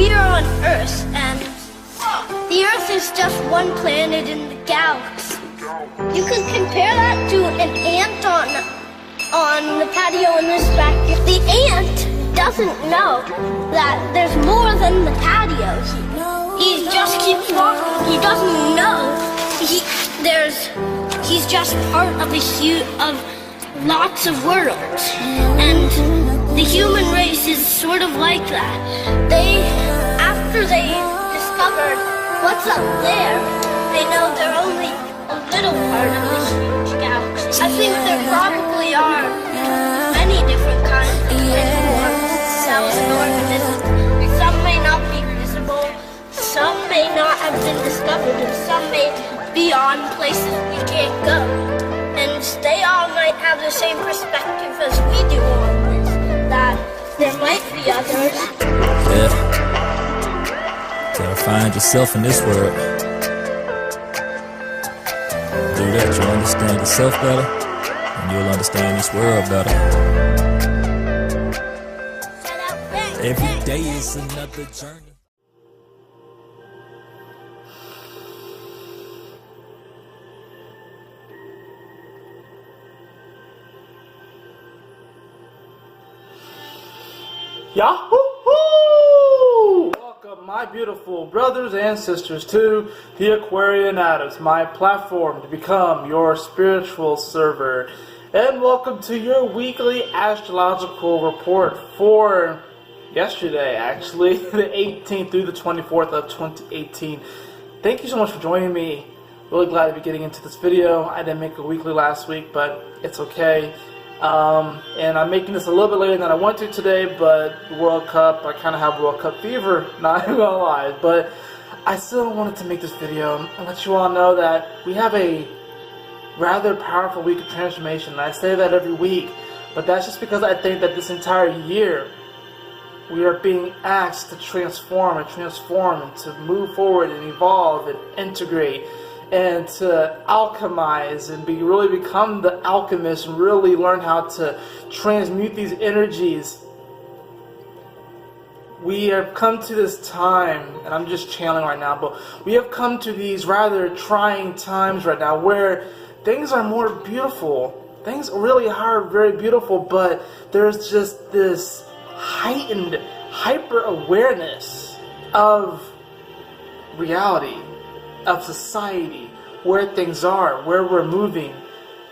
we are on Earth, and the Earth is just one planet in the galaxy. You can compare that to an ant on the patio in this backyard. The ant doesn't know that there's more than the patio. He just keeps walking. He doesn't know he's just part of lots of worlds. And the human race is sort of like that. After they discovered what's up there, they know they're only a little part of this huge galaxy. I think there probably are many different kinds of living forms, cells, and organisms. Some may not be visible, some may not have been discovered, and some may be on places we can't go. And they all might have the same perspective as we do on this, that there might be others. Yeah. Gotta find yourself in this world. Do that, you'll understand yourself better, and you'll understand this world better. Every day is another journey. Yahoo! Welcome, my beautiful brothers and sisters, to the Aquarian Adepts, my platform to become your spiritual server. And welcome to your weekly astrological report for yesterday, actually, the 18th through the 24th of 2018. Thank you so much for joining me. Really glad to be getting into this video. I didn't make a weekly last week, but it's okay. And I'm making this a little bit later than I want to today, but World Cup, I kind of have World Cup fever, not gonna lie, but I still wanted to make this video and let you all know that we have a rather powerful week of transformation. And I say that every week, but that's just because I think that this entire year we are being asked to transform and to move forward and evolve and integrate and to alchemize and really become the alchemist and really learn how to transmute these energies. We have come to this time, and I'm just channeling right now, but we have come to these rather trying times right now where things are more beautiful. Things really are very beautiful, but there's just this heightened hyper-awareness of reality, of society, where things are, where we're moving.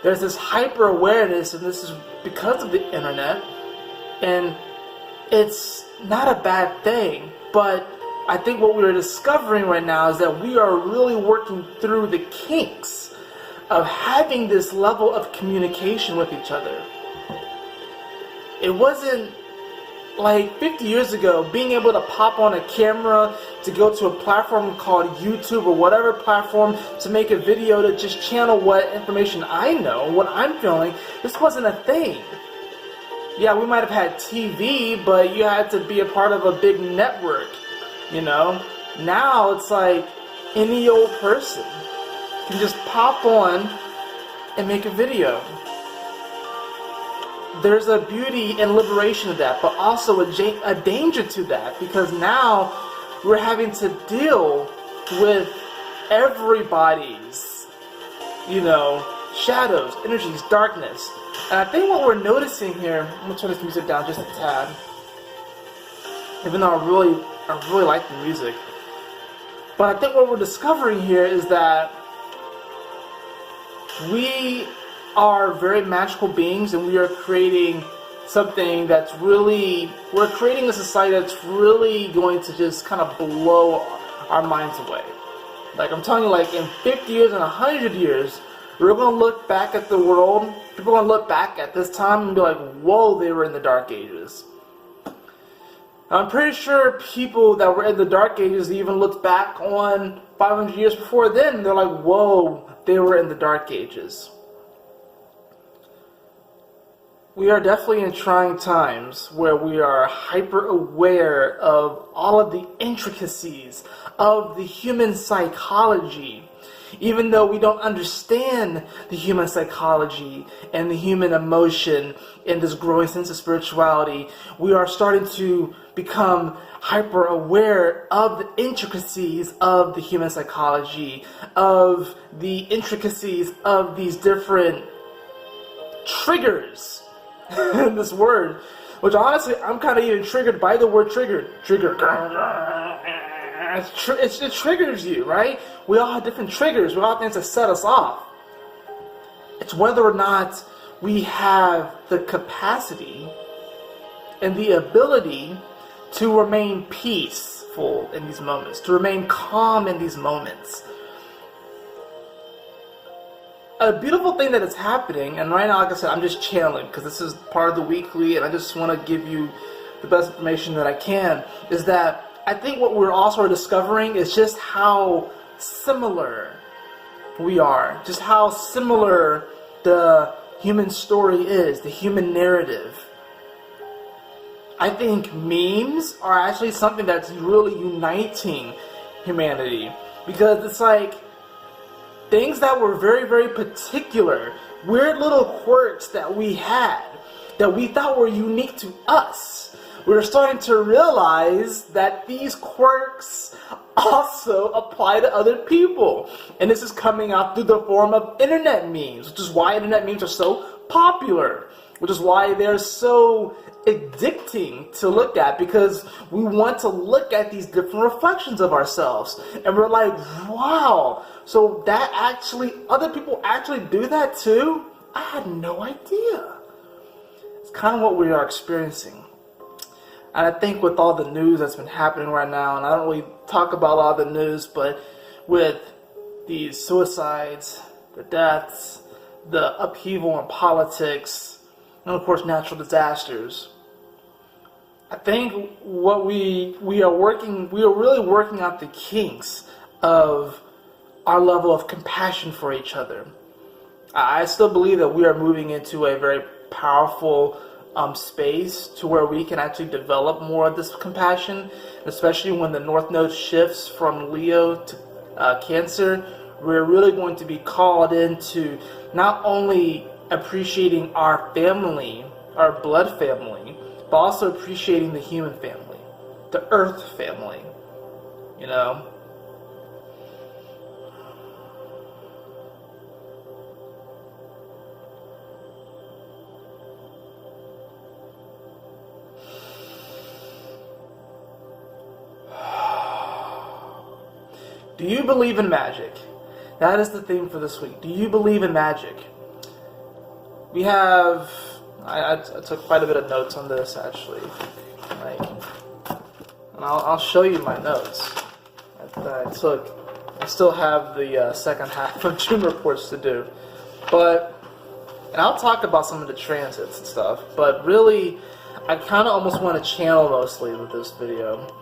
There's this hyper-awareness, and this is because of the internet, and it's not a bad thing, but I think what we're discovering right now is that we are really working through the kinks of having this level of communication with each other. It wasn't like 50 years ago, being able to pop on a camera, to go to a platform called YouTube or whatever platform to make a video to just channel what information I know, what I'm feeling. This wasn't a thing. Yeah, we might have had TV, but you had to be a part of a big network, you know? Now it's like any old person can just pop on and make a video. There's a beauty and liberation of that, but also a danger to that, because now we're having to deal with everybody's, shadows, energies, darkness. And I think what we're noticing here, I'm going to turn this music down just a tad, even though I really like the music. But I think what we're discovering here is that we are very magical beings, and we are creating something that's really, we're creating a society that's really going to just kind of blow our minds away. Like, I'm telling you, like, in 50 years and 100 years, we're going to look back at the world, people are going to look back at this time and be like, whoa, they were in the Dark Ages. I'm pretty sure people that were in the Dark Ages even looked back on 500 years before then, they're like, whoa, they were in the Dark Ages. We are definitely in trying times where we are hyper aware of all of the intricacies of the human psychology Even though we don't understand the human psychology and the human emotion in this growing sense of spirituality, we are starting to become hyper aware of the intricacies of the human psychology, of the intricacies of these different triggers in this word, which honestly I'm kind of even triggered by the word trigger. It triggers you, right? We all have different triggers. We all have things that set us off. It's whether or not we have the capacity and the ability to remain peaceful in these moments, to remain calm in these moments. A beautiful thing that is happening, and right now, like I said, I'm just channeling because this is part of the weekly and I just want to give you the best information that I can, is that I think what we're also discovering is just how similar we are, just how similar the human story is, the human narrative. I think memes are actually something that's really uniting humanity, because it's like things that were very, very particular, weird little quirks that we had, that we thought were unique to us. We're starting to realize that these quirks also apply to other people. And this is coming out through the form of internet memes, which is why internet memes are so popular, which is why they're so addicting to look at, because we want to look at these different reflections of ourselves. And we're like, wow, so that actually, other people actually do that too? I had no idea. It's kind of what we are experiencing. And I think with all the news that's been happening right now, and I don't really talk about a lot of the news, but with these suicides, the deaths, the upheaval in politics, and of course natural disasters, I think what we are really working out the kinks of our level of compassion for each other. I still believe that we are moving into a very powerful space to where we can actually develop more of this compassion, especially when the North Node shifts from Leo to Cancer. We're really going to be called into not only appreciating our family, our blood family, but also appreciating the human family, the earth family, you know? Do you believe in magic? That is the theme for this week. Do you believe in magic? We have... I took quite a bit of notes on this, actually. And I'll show you my notes that I took. I still have the second half of June reports to do. And I'll talk about some of the transits and stuff. But really, I kind of almost want to channel mostly with this video.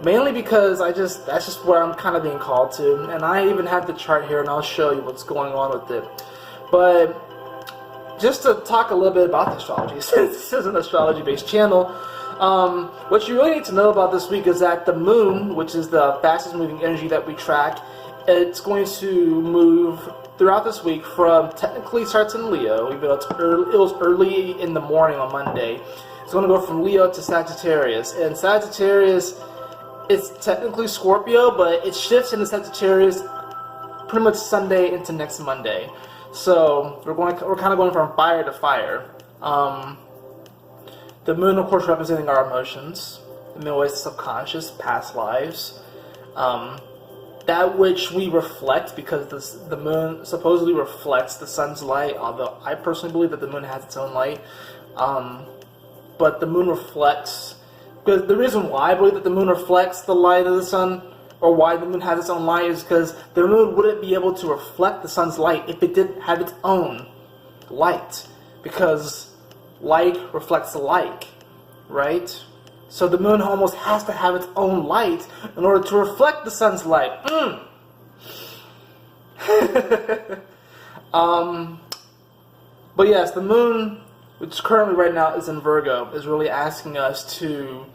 Mainly because that's just where I'm kind of being called to. And I even have the chart here, and I'll show you what's going on with it. But just to talk a little bit about the astrology, since this is an astrology-based channel, what you really need to know about this week is that the moon, which is the fastest moving energy that we track, it's going to move throughout this week from, technically starts in Leo, even though it was early in the morning on Monday. It's going to go from Leo to Sagittarius. And Sagittarius, it's technically Scorpio, but it shifts into Sagittarius pretty much Sunday into next Monday. So we're kind of going from fire to fire. The moon, of course, representing our emotions. The moon always the subconscious, past lives. That which we reflect, because the moon supposedly reflects the sun's light, although I personally believe that the moon has its own light. But the moon reflects, because the reason why I believe that the moon reflects the light of the sun, or why the moon has its own light, is because the moon wouldn't be able to reflect the sun's light if it didn't have its own light. Because like reflects like, right? So the moon almost has to have its own light in order to reflect the sun's light. But yes, the moon, which currently right now is in Virgo, is really asking us to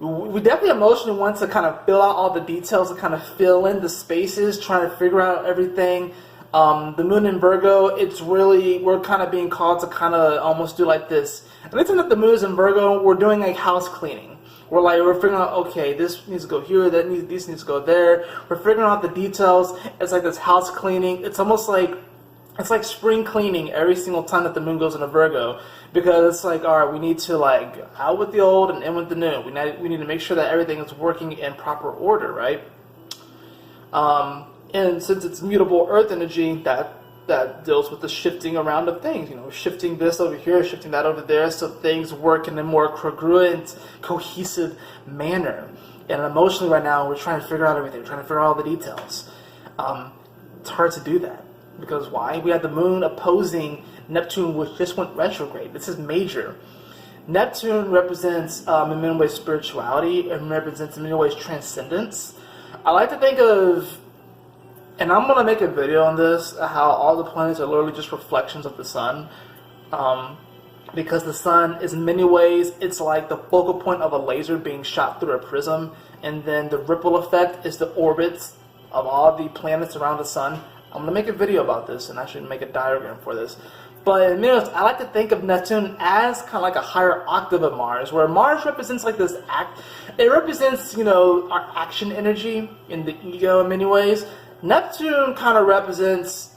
we definitely emotionally want to kind of fill out all the details, to kind of fill in the spaces, trying to figure out everything. The moon in Virgo, it's really, we're kind of being called to kind of almost do like this. Anytime that the moon is in Virgo, we're doing like house cleaning. We're figuring out, okay, this needs to go here, this needs to go there. We're figuring out the details. It's like this house cleaning. It's almost like, it's like spring cleaning every single time that the moon goes into Virgo, because it's like, all right, we need to like out with the old and in with the new. We need to make sure that everything is working in proper order, right? And since it's mutable earth energy, that deals with the shifting around of things, you know, shifting this over here, shifting that over there, so things work in a more congruent, cohesive manner. And emotionally right now, we're trying to figure out everything, we're trying to figure out all the details. It's hard to do that. Because why? We have the moon opposing Neptune, which just went retrograde. This is major. Neptune represents, in many ways, spirituality, and represents, in many ways, transcendence. I like to think of, and I'm going to make a video on this, how all the planets are literally just reflections of the sun. Because the sun is, in many ways, it's like the focal point of a laser being shot through a prism, and then the ripple effect is the orbits of all the planets around the sun. I'm going to make a video about this and actually make a diagram for this. But in many ways, I like to think of Neptune as kind of like a higher octave of Mars, where Mars represents like this it represents, you know, our action energy in the ego in many ways. Neptune kind of represents,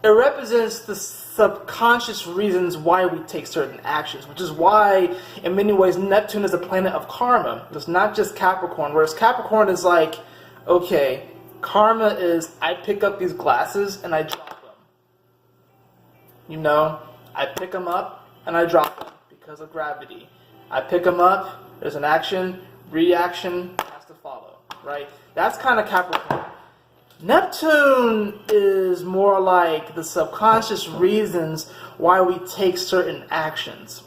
it represents the subconscious reasons why we take certain actions, which is why, in many ways, Neptune is a planet of karma. It's not just Capricorn, whereas Capricorn is like, okay, karma is I pick up these glasses and I drop them. You know, I pick them up and I drop them because of gravity. I pick them up, there's an action, reaction has to follow, right? That's kind of Capricorn. Neptune is more like the subconscious reasons why we take certain actions.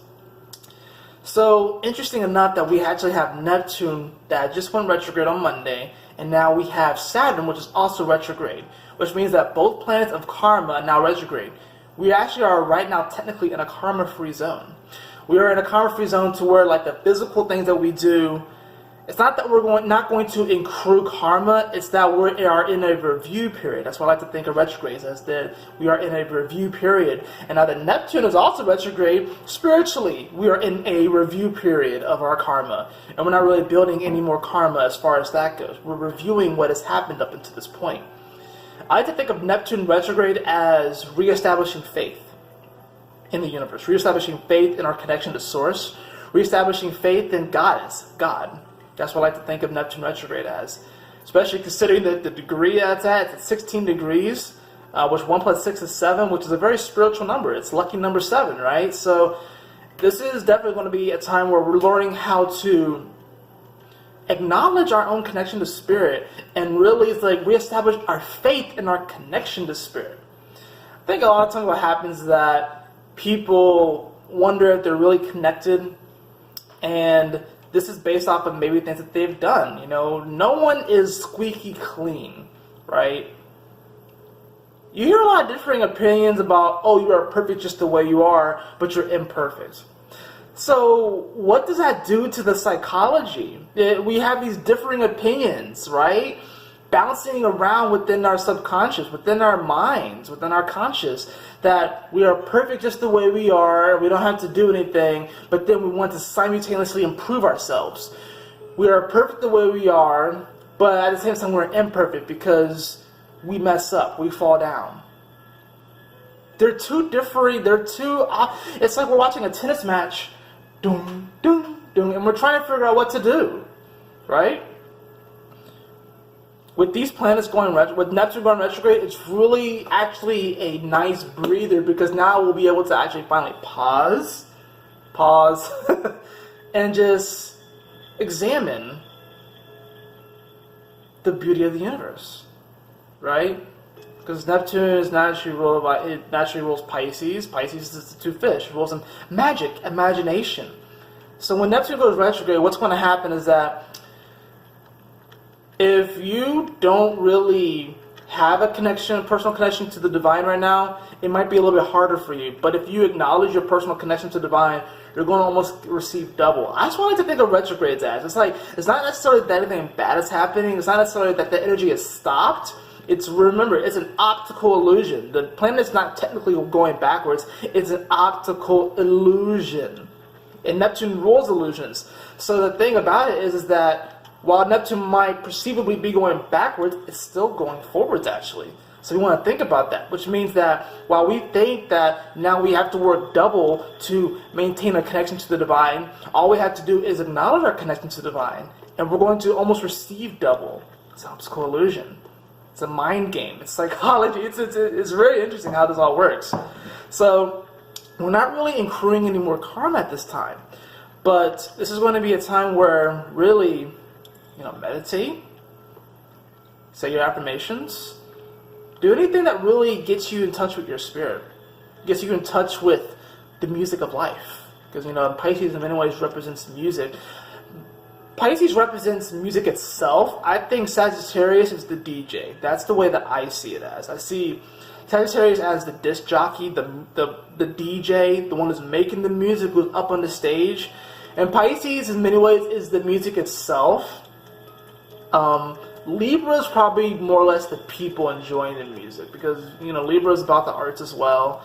So, interesting enough that we actually have Neptune that just went retrograde on Monday, and now we have Saturn, which is also retrograde, which means that both planets of karma are now retrograde. We actually are right now technically in a karma-free zone. We are in a karma-free zone to where like the physical things that we do, it's not that we're not going to accrue karma, it's that we are in a review period. That's what I like to think of retrogrades as, that we are in a review period. And now that Neptune is also retrograde, spiritually, we are in a review period of our karma. And we're not really building any more karma as far as that goes. We're reviewing what has happened up until this point. I like to think of Neptune retrograde as reestablishing faith in the universe, reestablishing faith in our connection to Source, reestablishing faith in God. That's what I like to think of Neptune retrograde as, especially considering the degree that's at. It's 16 degrees, which 1 plus 6 is 7, which is a very spiritual number. It's lucky number 7, right? So this is definitely going to be a time where we're learning how to acknowledge our own connection to Spirit and really like reestablish our faith in our connection to Spirit. I think a lot of times what happens is that people wonder if they're really connected, and this is based off of maybe things that they've done. You know, no one is squeaky clean, right? You hear a lot of differing opinions about, oh, you are perfect just the way you are, but you're imperfect. So what does that do to the psychology? We have these differing opinions, right? Bouncing around within our subconscious, within our minds, within our conscious, that we are perfect just the way we are, we don't have to do anything, but then we want to simultaneously improve ourselves. We are perfect the way we are, but at the same time we're imperfect because we mess up, we fall down. They're two different, it's like we're watching a tennis match, doom, doom, doom, and we're trying to figure out what to do, right? With these planets going with Neptune going retrograde, it's really actually a nice breather, because now we'll be able to actually finally pause, and just examine the beauty of the universe, right? Because Neptune is naturally ruled by, it naturally rules Pisces. Pisces is the two fish. It rules in magic, imagination. So when Neptune goes retrograde, what's going to happen is that if you don't really have a connection, personal connection to the divine right now, it might be a little bit harder for you. But if you acknowledge your personal connection to the divine, you're going to almost receive double. I just wanted to think of retrogrades as, it's like, it's not necessarily that anything bad is happening, it's not necessarily that the energy is stopped. It's, remember, it's an optical illusion. The planet's not technically going backwards, it's an optical illusion. And Neptune rules illusions. So the thing about it is that while Neptune might perceivably be going backwards, it's still going forwards actually. So we want to think about that, which means that while we think that now we have to work double to maintain a connection to the divine, all we have to do is acknowledge our connection to the divine, and we're going to almost receive double. It's an optical illusion. It's a mind game. It's psychology. It's very interesting how this all works. So we're not really accruing any more karma at this time, but this is going to be a time where really, meditate, say your affirmations, do anything that really gets you in touch with your spirit, gets you in touch with the music of life. Because, Pisces in many ways represents music. Pisces represents music itself. I think Sagittarius is the DJ. That's the way that I see it as. I see Sagittarius as the disc jockey, the DJ, the one who's making the music, who's up on the stage. And Pisces, in many ways, is the music itself. Libra is probably more or less the people enjoying the music, because Libra is about the arts as well,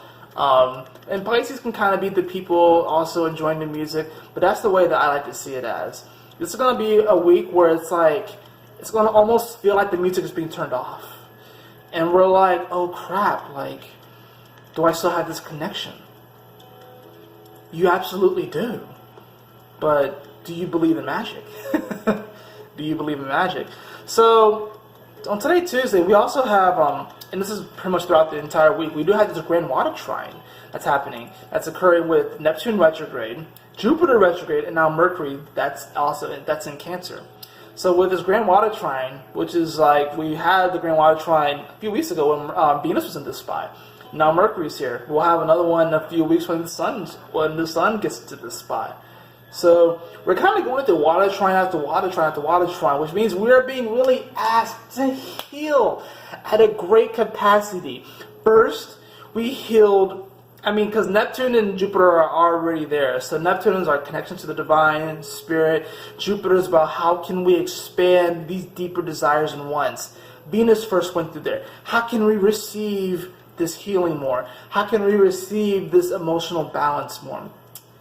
and Pisces can kind of be the people also enjoying the music. But that's the way that I like to see it as. This is going to be a week where it's going to almost feel like the music is being turned off, and we're like, oh crap, do I still have this connection? You absolutely do, but do you believe in magic? Do you believe in magic? So, on today, Tuesday, we also have, and this is pretty much throughout the entire week, we do have this grand water trine that's happening. That's occurring with Neptune retrograde, Jupiter retrograde, and now Mercury, that's in Cancer. So with this grand water trine, which is we had the grand water trine a few weeks ago when Venus was in this spot. Now Mercury's here. We'll have another one in a few weeks when the sun gets to this spot. So we're kind of going through water trine after water trine after water trine, which means we are being really asked to heal at a great capacity. First, we healed, because Neptune and Jupiter are already there. So Neptune is our connection to the divine spirit. Jupiter is about how can we expand these deeper desires and wants. Venus first went through there. How can we receive this healing more? How can we receive this emotional balance more?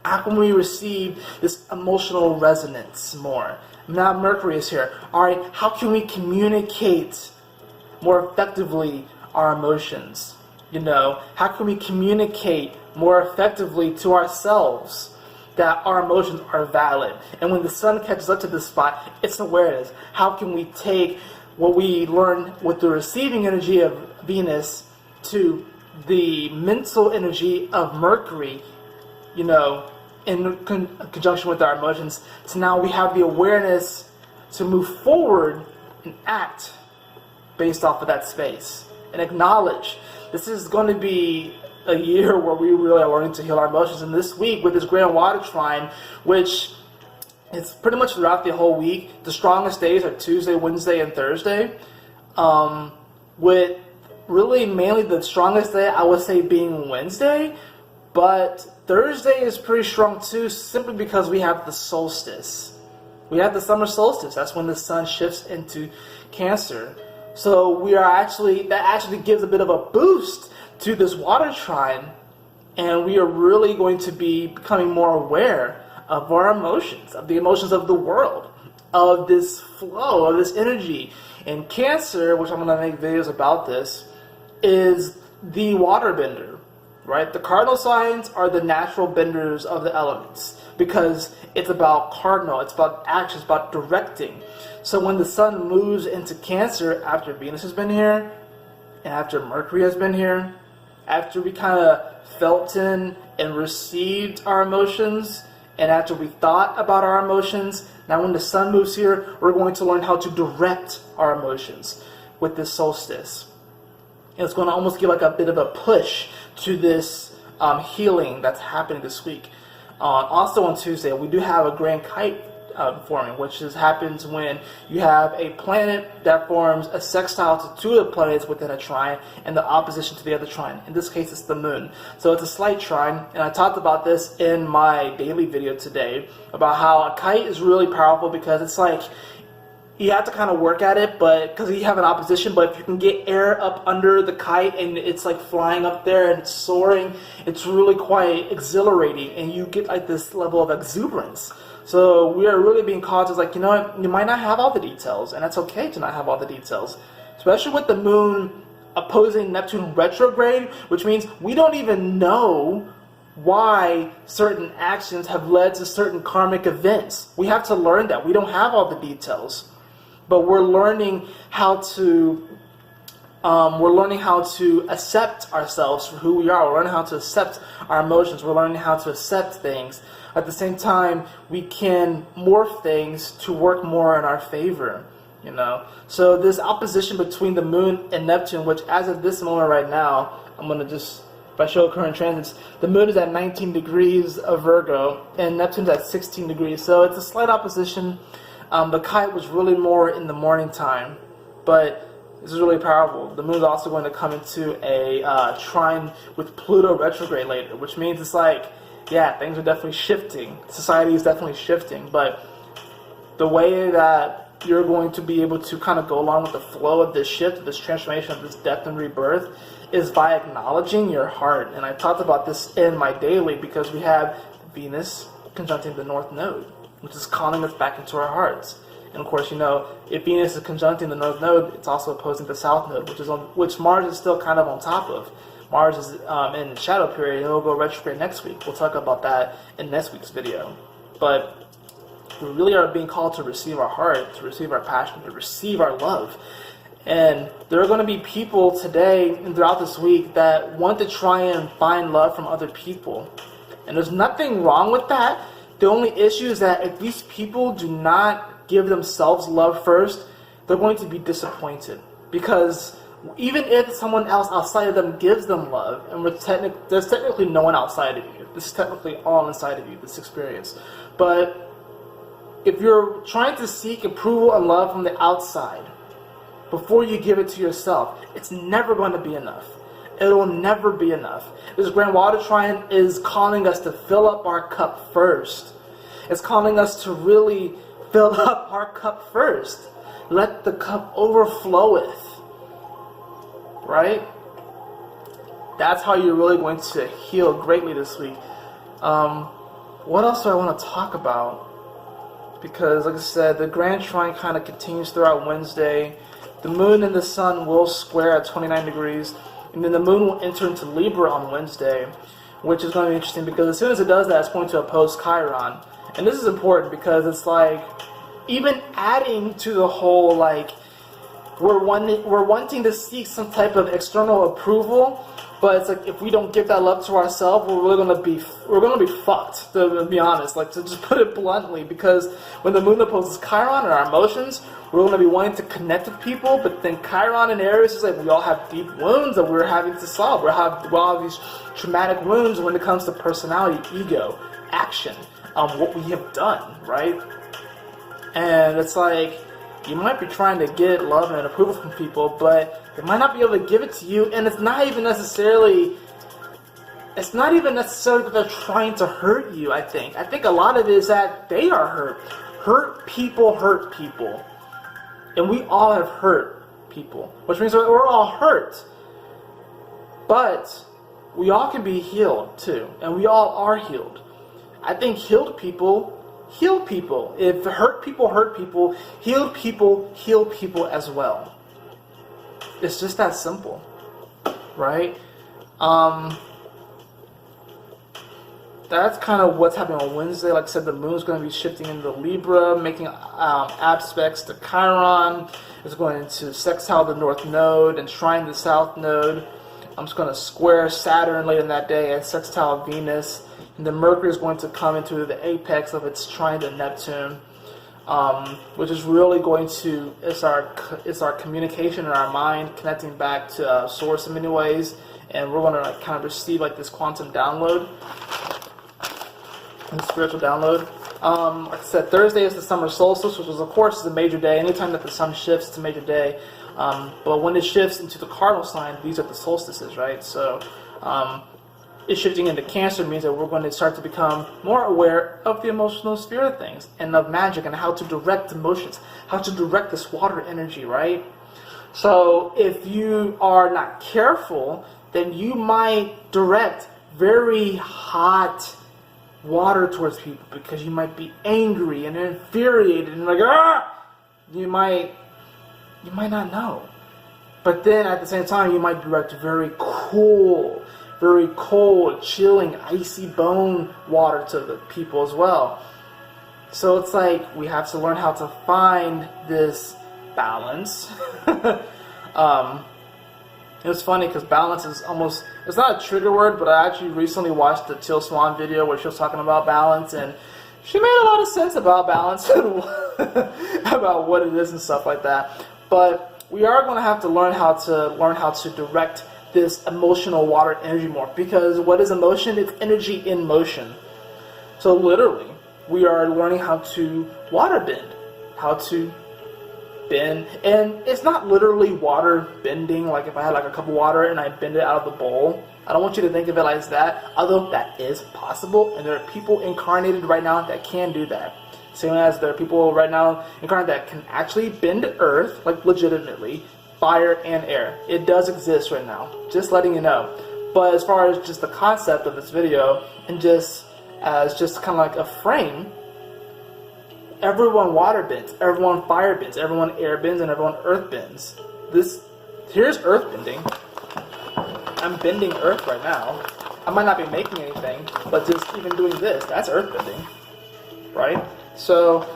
How can we receive this emotional resonance more? Now Mercury is here. All right, how can we communicate more effectively our emotions? How can we communicate more effectively to ourselves that our emotions are valid? And when the sun catches up to this spot, it's awareness. How can we take what we learn with the receiving energy of Venus to the mental energy of Mercury, in conjunction with our emotions, so now we have the awareness to move forward and act based off of that space and acknowledge. This is going to be a year where we really are learning to heal our emotions. And this week with this grand water trine, which is pretty much throughout the whole week, the strongest days are Tuesday, Wednesday, and Thursday, with really mainly the strongest day I would say being Wednesday, but Thursday is pretty strong too, simply because we have the solstice. We have the summer solstice. That's when the sun shifts into Cancer. So that actually gives a bit of a boost to this water trine, and we are really going to be becoming more aware of our emotions, of the emotions of the world, of this flow, of this energy. And Cancer, which I'm going to make videos about this, is the water bender. Right? The cardinal signs are the natural benders of the elements, because it's about cardinal, it's about action, it's about directing. So when the sun moves into Cancer, after Venus has been here, and after Mercury has been here, after we kind of felt in and received our emotions, and after we thought about our emotions, now when the sun moves here, we're going to learn how to direct our emotions with this solstice. And it's going to almost give a bit of a push to this healing that's happening this week. Also on Tuesday, we do have a grand kite forming, which happens when you have a planet that forms a sextile to two of the planets within a trine and the opposition to the other trine. In this case, it's the moon. So it's a slight trine, and I talked about this in my daily video today about how a kite is really powerful because it's like you have to kind of work at it, but because you have an opposition, but if you can get air up under the kite and it's like flying up there and it's soaring, it's really quite exhilarating and you get like this level of exuberance. So we are really being cautious, like, you know what, you might not have all the details, and that's okay to not have all the details, especially with the moon opposing Neptune retrograde, which means we don't even know why certain actions have led to certain karmic events. We have to learn that. We don't have all the details. But we're learning how to accept ourselves for who we are. We're learning how to accept our emotions. We're learning how to accept things. At the same time, we can morph things to work more in our favor. You know. So this opposition between the moon and Neptune, which as of this moment right now, I'm gonna just, if I show current transits, the moon is at 19 degrees of Virgo and Neptune's at 16 degrees. So it's a slight opposition. The kite was really more in the morning time, but this is really powerful. The moon is also going to come into a trine with Pluto retrograde later, which means it's like, yeah, things are definitely shifting. Society is definitely shifting, but the way that you're going to be able to kind of go along with the flow of this shift, this transformation, of this death and rebirth, is by acknowledging your heart. And I talked about this in my daily because we have Venus conjuncting the North Node, which is calling us back into our hearts. And of course, you know, if Venus is conjuncting the North Node, it's also opposing the South Node, which Mars is still kind of on top of. Mars is in shadow period, and it'll go retrograde next week. We'll talk about that in next week's video. But we really are being called to receive our heart, to receive our passion, to receive our love. And there are going to be people today and throughout this week that want to try and find love from other people. And there's nothing wrong with that. The only issue is that if these people do not give themselves love first, they're going to be disappointed. Because even if someone else outside of them gives them love, and there's technically no one outside of you. This is technically all inside of you, this experience. But if you're trying to seek approval and love from the outside before you give it to yourself, it's never going to be enough. It will never be enough. This Grand Water Trine is calling us to fill up our cup first. It's calling us to really fill up our cup first. Let the cup overfloweth. Right? That's how you're really going to heal greatly this week. What else do I want to talk about? Because, like I said, the Grand Trine kind of continues throughout Wednesday. The moon and the sun will square at 29 degrees. And then the moon will enter into Libra on Wednesday, which is going to be interesting because as soon as it does that, it's going to oppose Chiron. And this is important because it's like, even adding to the whole, like, we're wanting to seek some type of external approval, but it's like if we don't give that love to ourselves, we're gonna be fucked. To be honest, like, to just put it bluntly, because when the moon opposes Chiron and our emotions, we're gonna be wanting to connect with people, but then Chiron and Aries is like, we all have deep wounds that we're having to solve. We all have these traumatic wounds when it comes to personality, ego, action, what we have done, right? And it's like, you might be trying to get love and approval from people, but they might not be able to give it to you, and it's not even necessarily that they're trying to hurt you, I think. I think a lot of it is that they are hurt. Hurt people. And we all have hurt people, which means we're all hurt. But we all can be healed, too, and we all are healed. I think healed people heal people. If hurt people, healed people heal people as well. It's just that simple, right? That's kind of what's happening on Wednesday. Like I said, the moon's going to be shifting into Libra, making aspects to Chiron. It's going to sextile the North Node and trine the South Node. I'm just going to square Saturn later in that day and sextile Venus. And then Mercury is going to come into the apex of its trine to Neptune, which is really going to, it's our communication in our mind, connecting back to source in many ways, and we're going to kind of receive like this quantum download, and spiritual download. Like I said, Thursday is the summer solstice, which is, of course, is a major day. Anytime that the sun shifts, it's a major day. But when it shifts into the cardinal sign, these are the solstices, right? So it's shifting into Cancer means that we're going to start to become more aware of the emotional sphere of things and of magic and how to direct emotions, how to direct this water energy, right? So if you are not careful, then you might direct very hot water towards people because you might be angry and infuriated and like, ah! You might not know. But then at the same time, you might direct very cool, very cold, chilling, icy bone water to the people as well. So it's like we have to learn how to find this balance. It's funny because balance is almost, it's not a trigger word, but I actually recently watched the Teal Swan video where she was talking about balance, and she made a lot of sense about balance and about what it is and stuff like that. But we are going to have to learn how to direct this emotional water energy more, because what is emotion? It's energy in motion. So literally, we are learning how to water bend, how to bend, and it's not literally water bending, like if I had like a cup of water and I bend it out of the bowl. I don't want you to think of it like that, although that is possible, and there are people incarnated right now that can do that. Same as there are people right now incarnated that can actually bend Earth, like legitimately, fire and air. It does exist right now, just letting you know. But as far as just the concept of this video, and just as just kind of like a frame, everyone water bends, everyone fire bends, everyone air bends, and everyone earth bends. Here's earth bending. I'm bending earth right now. I might not be making anything, but just even doing this, that's earth bending, right? So,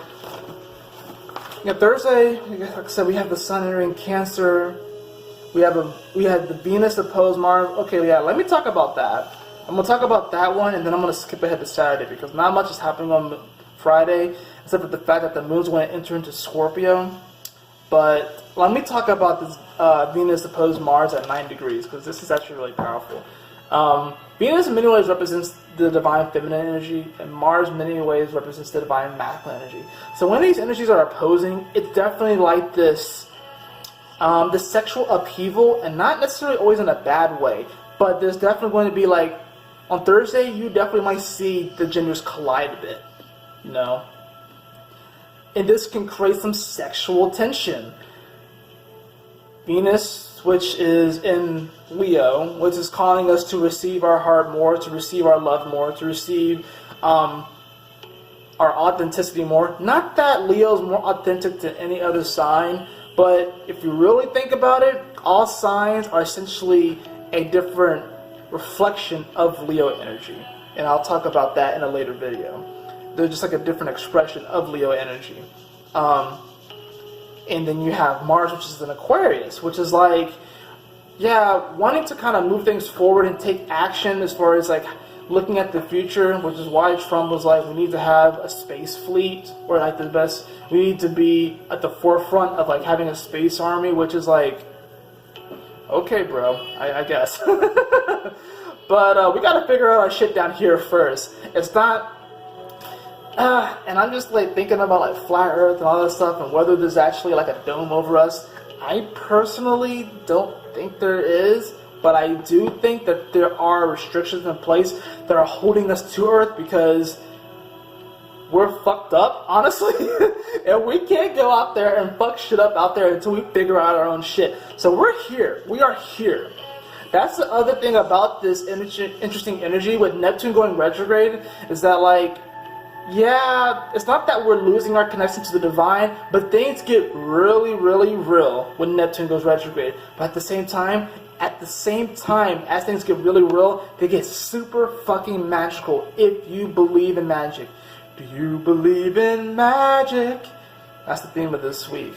Thursday, like I said, we have the sun entering Cancer. We had the Venus opposed Mars. Okay, yeah, let me talk about that. I'm gonna talk about that one, and then I'm gonna skip ahead to Saturday because not much is happening on Friday, except for the fact that the moon's going to enter into Scorpio. But let me talk about this Venus opposed Mars at 9 degrees, because this is actually really powerful. Venus in many ways represents the divine feminine energy, and Mars in many ways represents the divine masculine energy. So when these energies are opposing, it's definitely like this sexual upheaval, and not necessarily always in a bad way, but there's definitely going to be like, on Thursday, you definitely might see the genders collide a bit, you know? And this can create some sexual tension. Venus, which is in Leo, which is calling us to receive our heart more, to receive our love more, to receive our authenticity more. Not that Leo's more authentic than any other sign, but if you really think about it, all signs are essentially a different reflection of Leo energy. And I'll talk about that in a later video. They're just like a different expression of Leo energy. And then you have Mars, which is an Aquarius, which is like, yeah, wanting to kind of move things forward and take action as far as like looking at the future, which is why Trump was like, we need to have a space fleet, or like we need to be at the forefront of like having a space army, which is like, okay, bro, I guess. But we gotta figure out our shit down here first. It's not, and I'm just like thinking about like flat Earth and all that stuff, and whether there's actually like a dome over us. I personally don't think there is, but I do think that there are restrictions in place that are holding us to Earth because we're fucked up, honestly, and we can't go out there and fuck shit up out there until we figure out our own shit. So we're here. We are here. That's the other thing about this interesting energy with Neptune going retrograde, is that like, yeah, it's not that we're losing our connection to the divine, but things get really, really real when Neptune goes retrograde. But at the same time, as things get really real, they get super fucking magical if you believe in magic. Do you believe in magic? That's the theme of this week.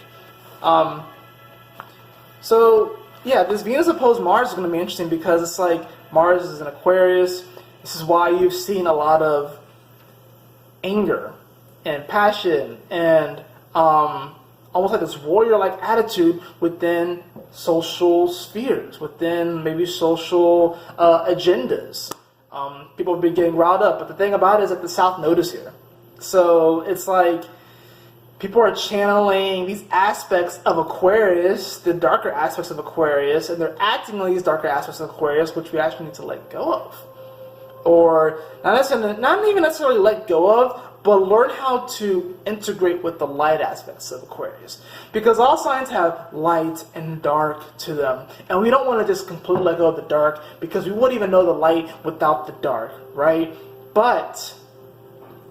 So, yeah, this Venus opposed Mars is going to be interesting because it's like Mars is an Aquarius. This is why you've seen a lot of anger and passion and almost like this warrior-like attitude within social spheres, within maybe social agendas. People have been getting riled up, but the thing about it is that the South Node is here. So it's like people are channeling these aspects of Aquarius, the darker aspects of Aquarius, and they're acting on these darker aspects of Aquarius, which we actually need to let go of. Or not even necessarily let go of, but learn how to integrate with the light aspects of Aquarius. Because all signs have light and dark to them. And we don't want to just completely let go of the dark, because we wouldn't even know the light without the dark, right? But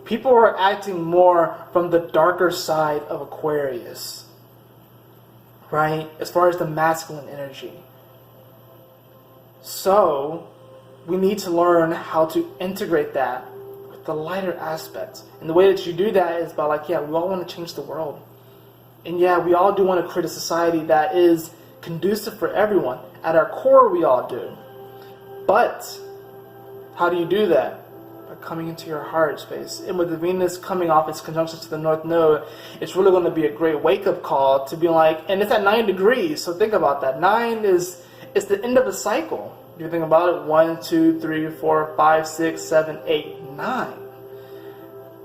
people are acting more from the darker side of Aquarius, right? As far as the masculine energy. So we need to learn how to integrate that with the lighter aspects. And the way that you do that is by like, yeah, we all want to change the world. And yeah, we all do want to create a society that is conducive for everyone. At our core, we all do. But how do you do that? By coming into your heart space. And with the Venus coming off its conjunction to the North Node, it's really going to be a great wake-up call to be like, and it's at 9 degrees, so think about that. 9 is the end of a cycle. If you think about it, 1, 2, 3, 4, 5, 6, 7, 8, 9.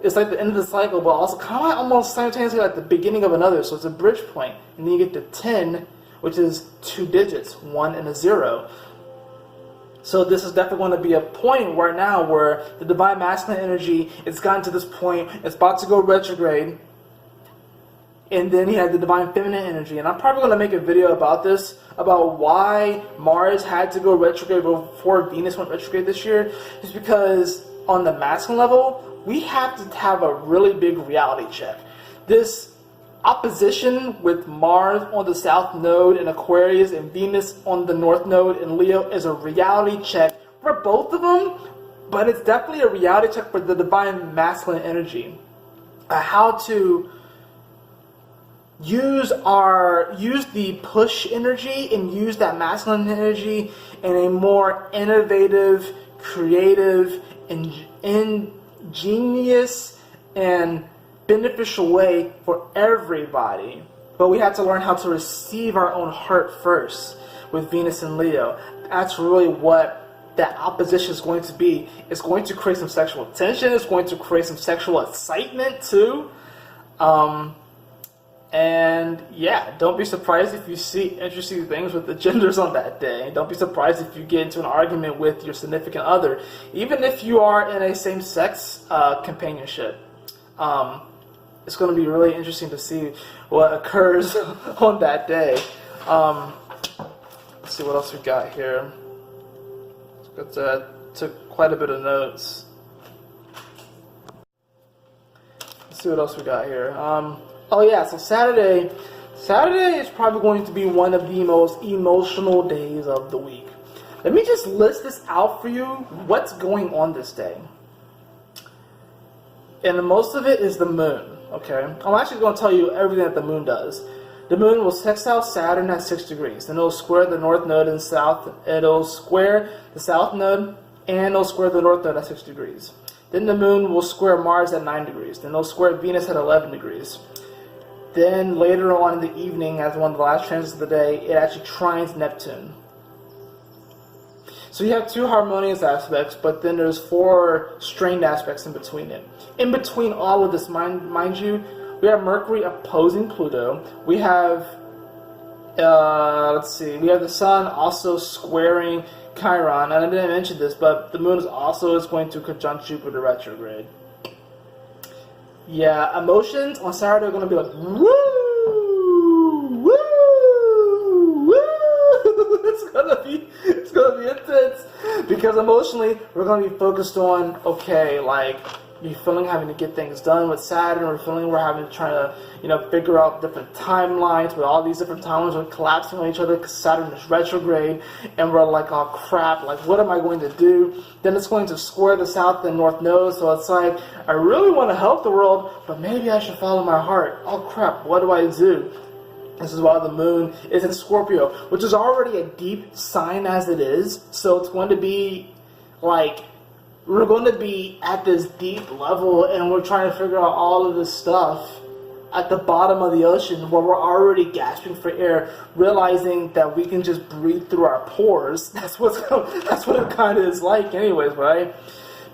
It's like the end of the cycle, but also kind of almost simultaneously like the beginning of another. So it's a bridge point. And then you get to 10, which is 2 digits, 1 and a 0. So this is definitely going to be a point right now where the divine masculine energy, it's gotten to this point, it's about to go retrograde. And then he had the divine feminine energy. And I'm probably going to make a video about this, about why Mars had to go retrograde before Venus went retrograde this year. Just because on the masculine level, we have to have a really big reality check. This opposition with Mars on the South Node in Aquarius and Venus on the North Node in Leo is a reality check for both of them. But it's definitely a reality check for the divine masculine energy. How to use the push energy and use that masculine energy in a more innovative, creative, ingenious, and beneficial way for everybody. But we have to learn how to receive our own heart first with Venus and Leo. That's really what that opposition is going to be. It's going to create some sexual tension. It's going to create some sexual excitement too. And yeah, don't be surprised if you see interesting things with the genders on that day. Don't be surprised if you get into an argument with your significant other, even if you are in a same-sex companionship. It's going to be really interesting to see what occurs on that day. Let's see what else we got here. Took quite a bit of notes. Let's see what else we got here. Oh yeah, so Saturday is probably going to be one of the most emotional days of the week. Let me just list this out for you, what's going on this day. And most of it is the moon, okay? I'm actually going to tell you everything that the moon does. The moon will sextile Saturn at 6 degrees. Then it'll square the North Node and South. It'll square the South Node and it'll square the North Node at 6 degrees. Then the moon will square Mars at 9 degrees. Then it'll square Venus at 11 degrees. Then later on in the evening, as one of the last transits of the day, it actually trines Neptune. So you have 2 harmonious aspects, but then there's 4 strained aspects in between it. In between all of this, mind you, we have Mercury opposing Pluto. We have, we have the Sun also squaring Chiron. And I didn't mention this, but the Moon is going to conjunct Jupiter retrograde. Yeah, emotions on Saturday are going to be like, woo, woo, woo. It's gonna be intense, because emotionally we're going to be focused on, okay, like, you're feeling having to get things done with Saturn. We're having to try to, figure out different timelines, but all these different timelines are collapsing on each other because Saturn is retrograde, and we're like, oh crap, like what am I going to do? Then it's going to square the South and North Node, so it's like, I really want to help the world, but maybe I should follow my heart. Oh crap, what do I do? This is why the moon is in Scorpio, which is already a deep sign as it is, so it's going to be like, we're going to be at this deep level, and we're trying to figure out all of this stuff at the bottom of the ocean, where we're already gasping for air, realizing that we can just breathe through our pores. That's what it kind of is like anyways, right?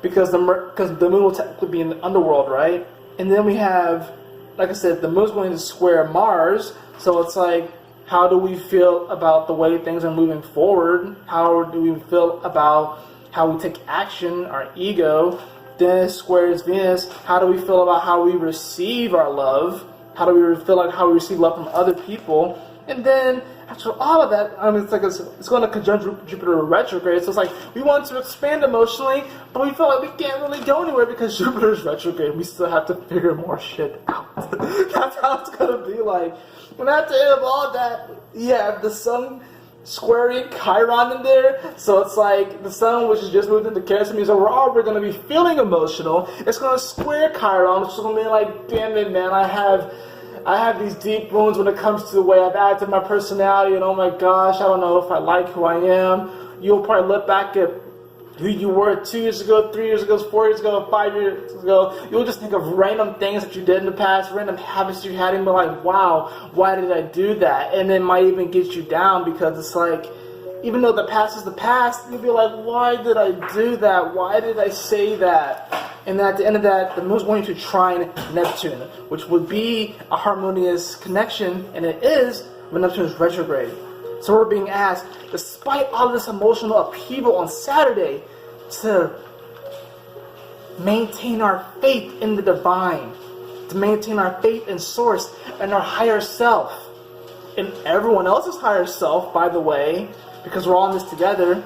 Because the moon will technically be in the underworld, right? And then we have, like I said, the moon's going to square Mars. So it's like, how do we feel about the way things are moving forward? How do we feel about how we take action, our ego? Then it squares Venus. How do we feel about how we receive our love? How do we feel like how we receive love from other people? And then after all of that, I mean, it's going to conjunct Jupiter retrograde. So it's like we want to expand emotionally, but we feel like we can't really go anywhere because Jupiter's retrograde. We still have to figure more shit out. That's how it's going to be like. When at the end of all that, you have the sun squaring Chiron in there. So it's like the sun, which has just moved into Cancer, means overall we're going to be feeling emotional. It's going to square Chiron, which is going to be like, damn it, man, I have these deep wounds when it comes to the way I've acted, my personality, and oh my gosh, I don't know if I like who I am. You'll probably look back at who you were 2 years ago, 3 years ago, 4 years ago, 5 years ago. You'll just think of random things that you did in the past, random habits you had, and be like, wow, why did I do that? And it might even get you down because it's like, even though the past is the past, you'll be like, why did I do that? Why did I say that? And at the end of that, the moon's going to trine Neptune, which would be a harmonious connection, and it is when Neptune is retrograde. So we're being asked, despite all this emotional upheaval on Saturday, to maintain our faith in the divine, to maintain our faith in Source and our higher self, and everyone else's higher self, by the way, because we're all in this together,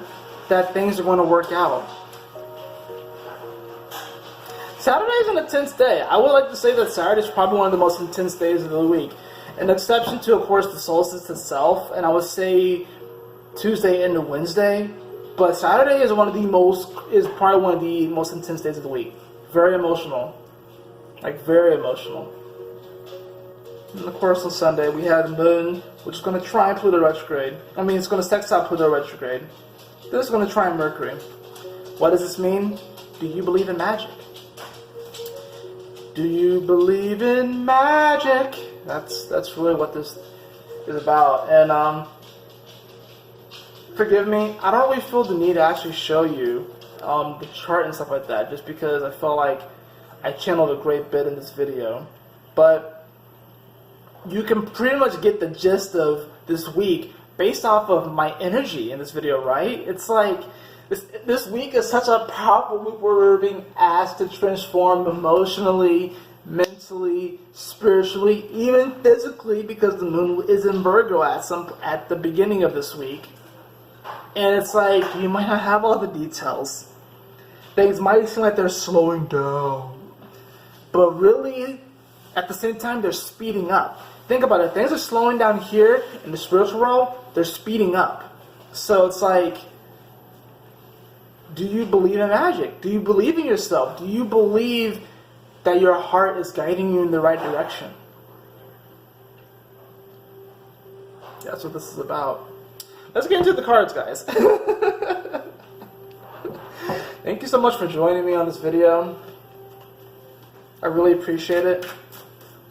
that things are going to work out. Saturday is an intense day. I would like to say that Saturday is probably one of the most intense days of the week. An exception to, of course, the solstice itself, and I would say Tuesday into Wednesday. But Saturday is probably one of the most intense days of the week. Very emotional. Like, very emotional. And of course, on Sunday, we have the moon, which is going to trine Pluto retrograde. I mean, it's going to sextile Pluto retrograde. Then it's going to trine Mercury. What does this mean? Do you believe in magic? Do you believe in magic? That's really what this is about. And forgive me, I don't really feel the need to actually show you the chart and stuff like that, just because I felt like I channeled a great bit in this video. But you can pretty much get the gist of this week based off of my energy in this video, right? It's like this week is such a powerful week where we're being asked to transform emotionally, mentally, spiritually, even physically, because the moon is in Virgo at the beginning of this week. And it's like, you might not have all the details. Things might seem like they're slowing down. But really, at the same time, they're speeding up. Think about it. Things are slowing down here in the spiritual world. They're speeding up. So it's like, do you believe in magic? Do you believe in yourself? Do you believe that your heart is guiding you in the right direction? That's what this is about. Let's get into the cards, guys. Thank you so much for joining me on this video. I really appreciate it.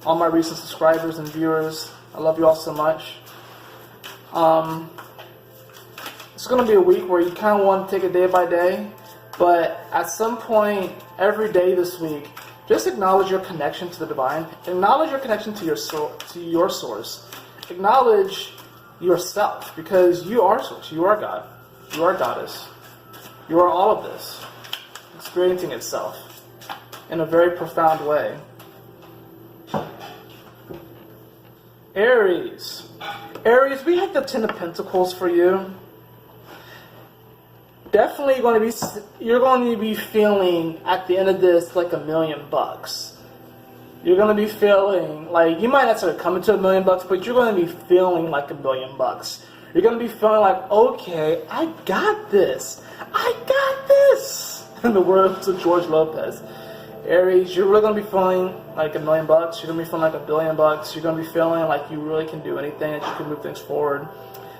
All my recent subscribers and viewers, I love you all so much. It's going to be a week where you kind of want to take it day by day, but at some point, every day this week, just acknowledge your connection to the divine. Acknowledge your connection to your source. Acknowledge yourself, because you are source. You are God. You are goddess. You are all of this, experiencing itself in a very profound way. Aries. Aries, we have the Ten of Pentacles for you. Definitely you're going to be feeling at the end of this like $1 million. You're going to be feeling like, you might not start coming to $1 million, but you're going to be feeling like $1 million. You're going to be feeling like, okay, I got this. I got this. In the words of George Lopez. Aries, you're really going to be feeling like $1 million. You're going to be feeling like $1 billion. You're going to be feeling like you really can do anything, that you can move things forward,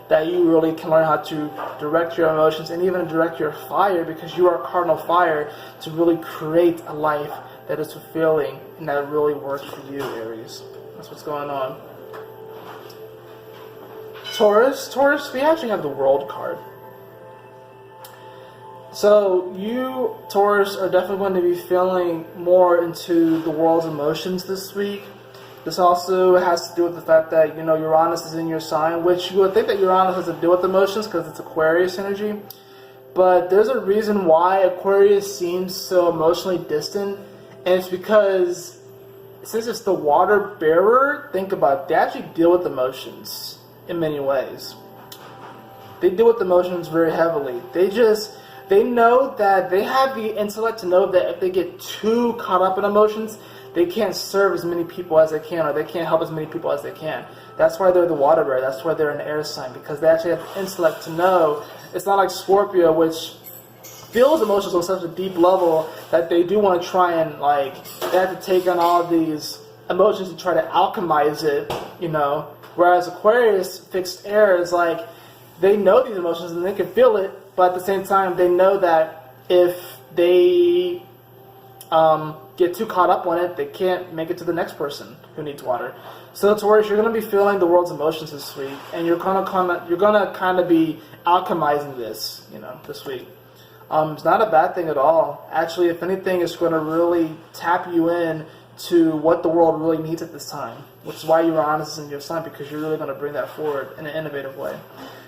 that you really can learn how to direct your emotions and even direct your fire, because you are cardinal fire, to really create a life that is fulfilling and that really works for you, Aries. That's what's going on. Taurus, we actually have the World card. So you, Taurus, are definitely going to be feeling more into the world's emotions this week. This also has to do with the fact that, Uranus is in your sign, which you would think that Uranus has to do with emotions because it's Aquarius energy. But there's a reason why Aquarius seems so emotionally distant, and it's because since it's the water bearer, think about it, they actually deal with emotions in many ways. They deal with emotions very heavily. They know that they have the intellect to know that if they get too caught up in emotions, they can't serve as many people as they can, or they can't help as many people as they can. That's why they're the water bearer. That's why they're an air sign, because they actually have the intellect to know. It's not like Scorpio, which feels emotions on such a deep level that they do want to try and, they have to take on all these emotions to try to alchemize it, Whereas Aquarius, fixed air, is like, they know these emotions and they can feel it, but at the same time, they know that if they get too caught up on it, they can't make it to the next person who needs water. So Taurus, you're going to be feeling the world's emotions this week, and you're gonna kind of be alchemizing this, this week. It's not a bad thing at all. Actually, if anything, it's going to really tap you in to what the world really needs at this time, which is why Uranus is in your sign, because you're really going to bring that forward in an innovative way.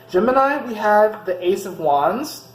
Gemini, we have the Ace of Wands.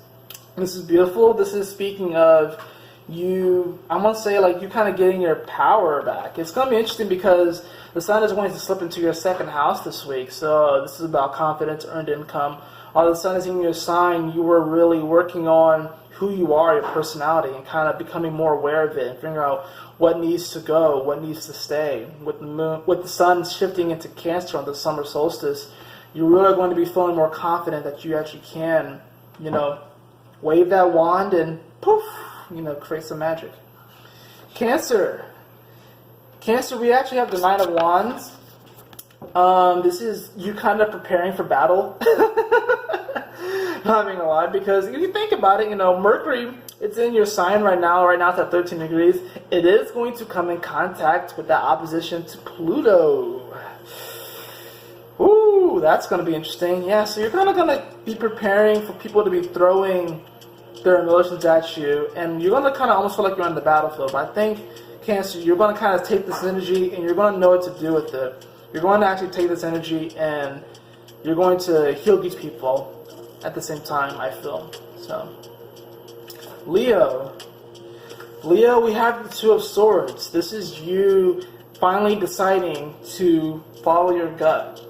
This is beautiful. This is speaking of you, I want to say, you kind of getting your power back. It's going to be interesting because the sun is going to slip into your second house this week. So this is about confidence, earned income. While the sun is in your sign, you were really working on who you are, your personality, and kind of becoming more aware of it and figuring out what needs to go, what needs to stay. With the sun shifting into Cancer on the summer solstice, you're really going to be feeling more confident that you actually can, wave that wand and poof, create some magic. Cancer, we actually have the Nine of Wands. This is you kind of preparing for battle. Not being a lie, because if you think about it, Mercury, it's in your sign right now. Right now it's at 13 degrees. It is going to come in contact with that opposition to Pluto. Ooh, that's going to be interesting. Yeah, so you're kind of going to be preparing for people to be throwing their emotions at you, and you're going to kind of almost feel like you're on the battlefield. But I think, Cancer, you're going to kind of take this energy and you're going to know what to do with it. You're going to actually take this energy and you're going to heal these people at the same time, I feel. So, Leo, we have the Two of Swords. This is you finally deciding to follow your gut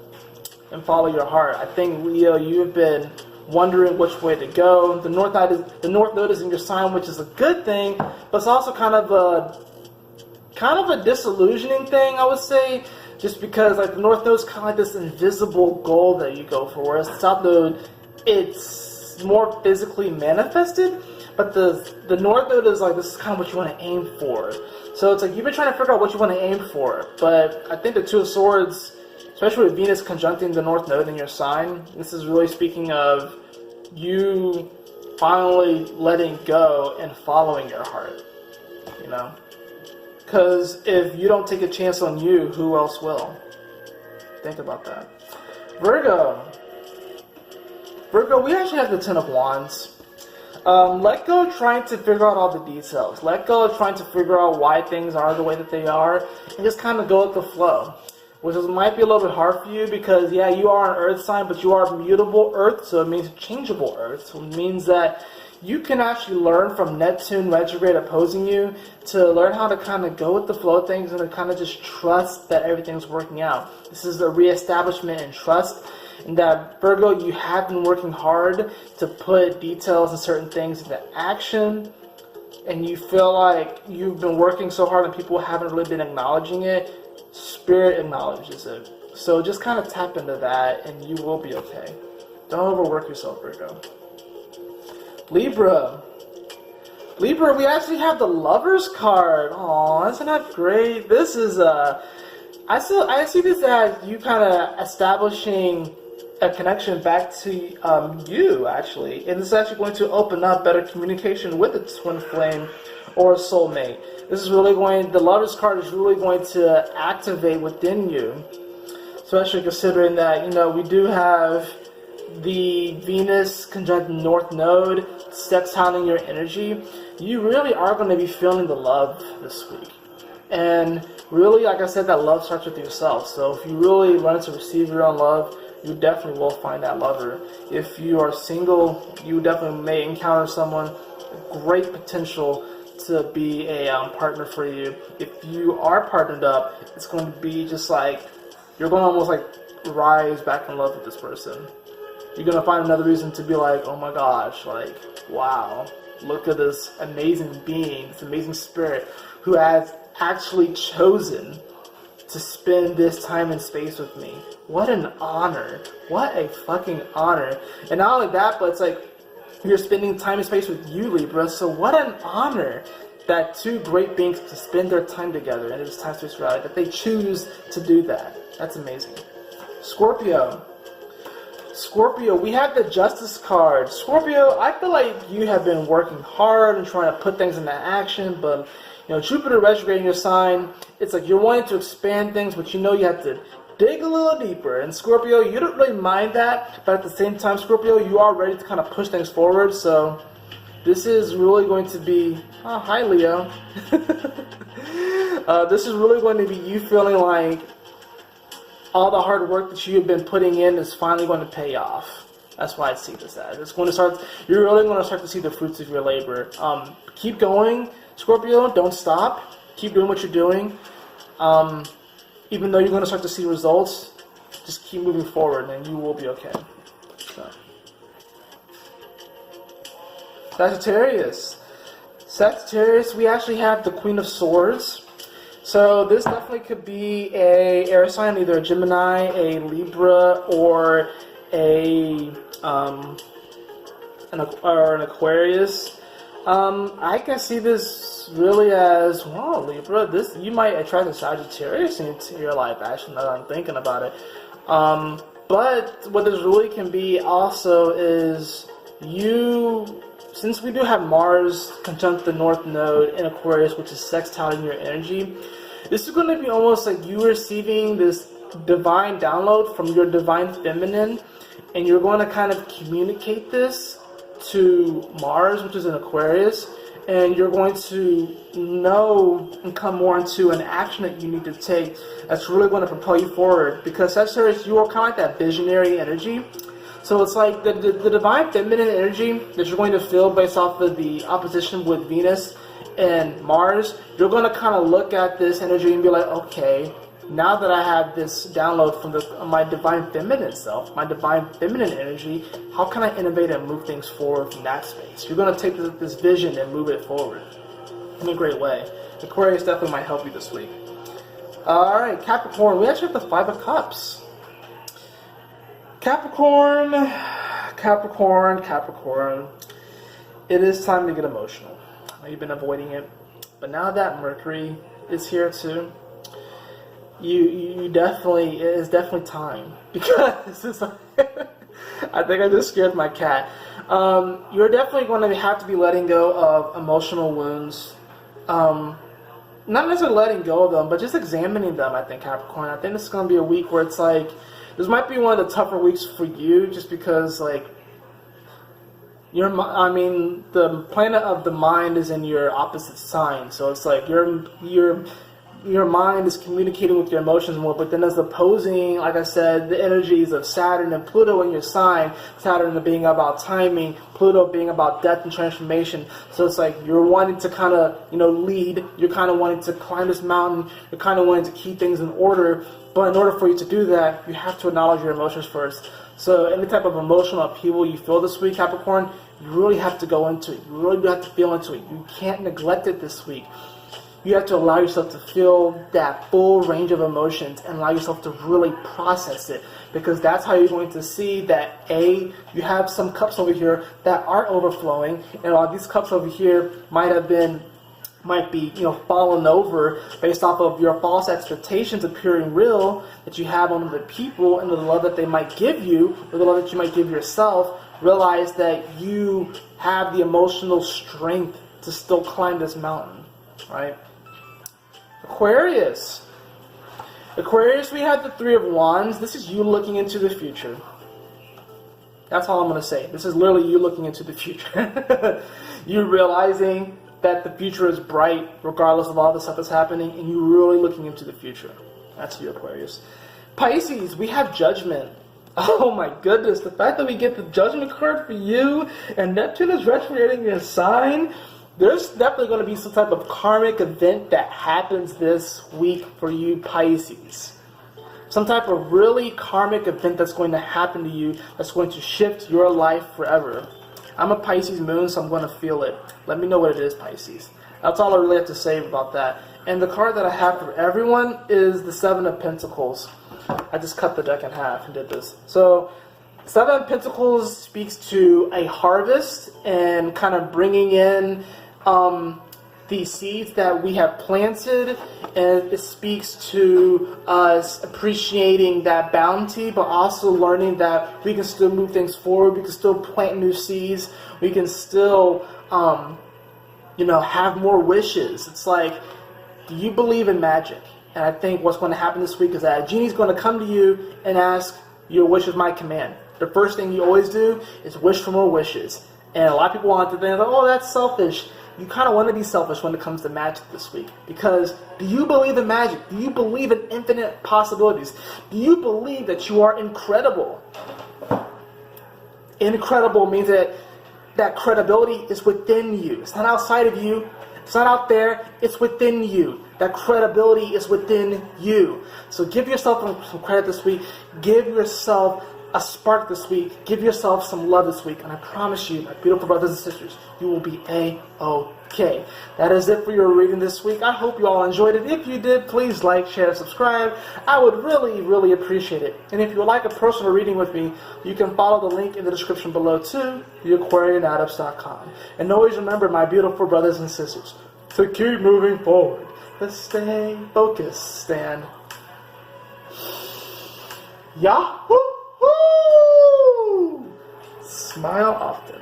and follow your heart. I think, Leo, you have been wondering which way to go. The North Node is in your sign, which is a good thing, but it's also kind of a disillusioning thing, I would say, just because the North Node is kind of like this invisible goal that you go for, whereas the South Node, it's more physically manifested, but the North Node is this is kind of what you want to aim for. So it's you've been trying to figure out what you want to aim for, but I think the Two of Swords, especially with Venus conjuncting the North Node in your sign, this is really speaking of you finally letting go and following your heart, Because if you don't take a chance on you, who else will? Think about that. Virgo, we actually have the Ten of Wands. Let go of trying to figure out all the details. Let go of trying to figure out why things are the way that they are, and just kind of go with the flow. Which might be a little bit hard for you because, yeah, you are an Earth sign, but you are mutable Earth, so it means changeable Earth. So it means that you can actually learn from Neptune retrograde opposing you to learn how to kind of go with the flow of things and to kind of just trust that everything's working out. This is a reestablishment in trust, and that, Virgo, you have been working hard to put details and certain things into action, and you feel like you've been working so hard and people haven't really been acknowledging it. Spirit acknowledges it. So just kind of tap into that and you will be okay. Don't overwork yourself, Virgo. Libra, we actually have the Lover's card. Aw, isn't that great? This is I see this as you kind of establishing a connection back to you, actually. And this is actually going to open up better communication with a twin flame or a soulmate. This is really the Lover's card is really going to activate within you. Especially considering that, we do have the Venus conjunct North Node. sextiling your energy, you really are going to be feeling the love this week. And really, like I said, that love starts with yourself. So if you really learn to receive your own love, you definitely will find that lover. If you are single, you definitely may encounter someone great potential to be a partner for you. If you are partnered up, it's going to be just like you're going to almost like rise back in love with this person. You're going to find another reason to be like, oh my gosh, like, wow, look at this amazing being, this amazing spirit who has actually chosen to spend this time and space with me. What an honor. What a fucking honor. And not only that, but it's like you're spending time and space with you, Libra. So what an honor that two great beings to spend their time together in this time space reality, that they choose to do that. That's amazing. Scorpio. Scorpio, we have the Justice card. Scorpio, I feel like you have been working hard and trying to put things into action, but you know, Jupiter retrograde in your sign, it's like you're wanting to expand things, but you know you have to dig a little deeper. And Scorpio, you don't really mind that, but at the same time, Scorpio, you are ready to kind of push things forward. So this is really going to be, oh, hi Leo. This is really going to be you feeling like all the hard work that you have been putting in is finally going to pay off. That's why I see this as. It's going to start, you're really going to start to see the fruits of your labor. Keep going, Scorpio, don't stop. Keep doing what you're doing. Even though you're going to start to see results, just keep moving forward and you will be okay. So. Sagittarius. Sagittarius, we actually have the Queen of Swords. So this definitely could be a air sign, either a Gemini, a Libra, or an Aquarius. I can see this really as, wow, Libra, this, you might attract a Sagittarius into your life, actually, now that I'm thinking about it. But what this really can be also is you, since we do have Mars conjunct the North Node in Aquarius, which is sextiling your energy, this is going to be almost like you receiving this divine download from your divine feminine, and you're going to kind of communicate this to Mars, which is in Aquarius, and you're going to know and come more into an action that you need to take that's really going to propel you forward. Because Sagittarius, you are kind of like that visionary energy. So it's like the divine feminine energy that you're going to feel based off of the opposition with Venus and Mars. You're going to kind of look at this energy and be like, okay, now that I have this download from my divine feminine self, my divine feminine energy, how can I innovate and move things forward from that space? You're going to take this vision and move it forward in a great way. Aquarius definitely might help you this week. Alright, Capricorn. We actually have the Five of Cups. Capricorn. It is time to get emotional. You've been avoiding it. But now that Mercury is here too, you definitely, it is definitely time. Because it's like, I think I just scared my cat. You're definitely going to have to be letting go of emotional wounds. Not necessarily letting go of them, but just examining them, I think, Capricorn. I think this is going to be a week where it's like, this might be one of the tougher weeks for you, just because, like, the planet of the mind is in your opposite sign, so it's like your mind is communicating with your emotions more, but then there's opposing, like I said, the energies of Saturn and Pluto in your sign. Saturn being about timing, Pluto being about death and transformation. So it's like you're wanting to kind of, lead. You're kind of wanting to climb this mountain. You're kind of wanting to keep things in order. But in order for you to do that, you have to acknowledge your emotions first. So any type of emotional upheaval you feel this week, Capricorn, you really have to go into it. You really do have to feel into it. You can't neglect it this week. You have to allow yourself to feel that full range of emotions and allow yourself to really process it, because that's how you're going to see that you have some cups over here that are overflowing, and while these cups over here might be fallen over based off of your false expectations appearing real that you have on other people and the love that they might give you or the love that you might give yourself, realize that you have the emotional strength to still climb this mountain, right? Aquarius, we have the Three of Wands. This is you looking into the future. That's all I'm going to say. This is literally you looking into the future. You realizing that the future is bright regardless of all the stuff that's happening, and you really looking into the future. That's you, Aquarius. Pisces, we have Judgment. Oh my goodness, the fact that we get the Judgment card for you, and Neptune is retrograding your sign, there's definitely going to be some type of karmic event that happens this week for you, Pisces. Some type of really karmic event that's going to happen to you that's going to shift your life forever. I'm a Pisces moon, so I'm going to feel it. Let me know what it is, Pisces. That's all I really have to say about that. And the card that I have for everyone is the Seven of Pentacles. I just cut the deck in half and did this. So, Seven of Pentacles speaks to a harvest and kind of bringing in the seeds that we have planted, and it speaks to us appreciating that bounty, but also learning that we can still move things forward, we can still plant new seeds, we can still, have more wishes. It's like, do you believe in magic? And I think what's going to happen this week is that a genie's going to come to you and ask, your wish is my command. The first thing you always do is wish for more wishes. And a lot of people want to think, oh, that's selfish. You kind of want to be selfish when it comes to magic this week. Because do you believe in magic? Do you believe in infinite possibilities? Do you believe that you are incredible? Incredible means that credibility is within you. It's not outside of you. It's not out there. It's within you. That credibility is within you. So give yourself some credit this week. Give yourself a spark this week. Give yourself some love this week. And I promise you, my beautiful brothers and sisters, you will be A-OK. That is it for your reading this week. I hope you all enjoyed it. If you did, please like, share, and subscribe. I would really, really appreciate it. And if you would like a personal reading with me, you can follow the link in the description below to theAquarianAdepts.com. And always remember, my beautiful brothers and sisters, to keep moving forward. Let's stay focused and Yahoo! Smile often.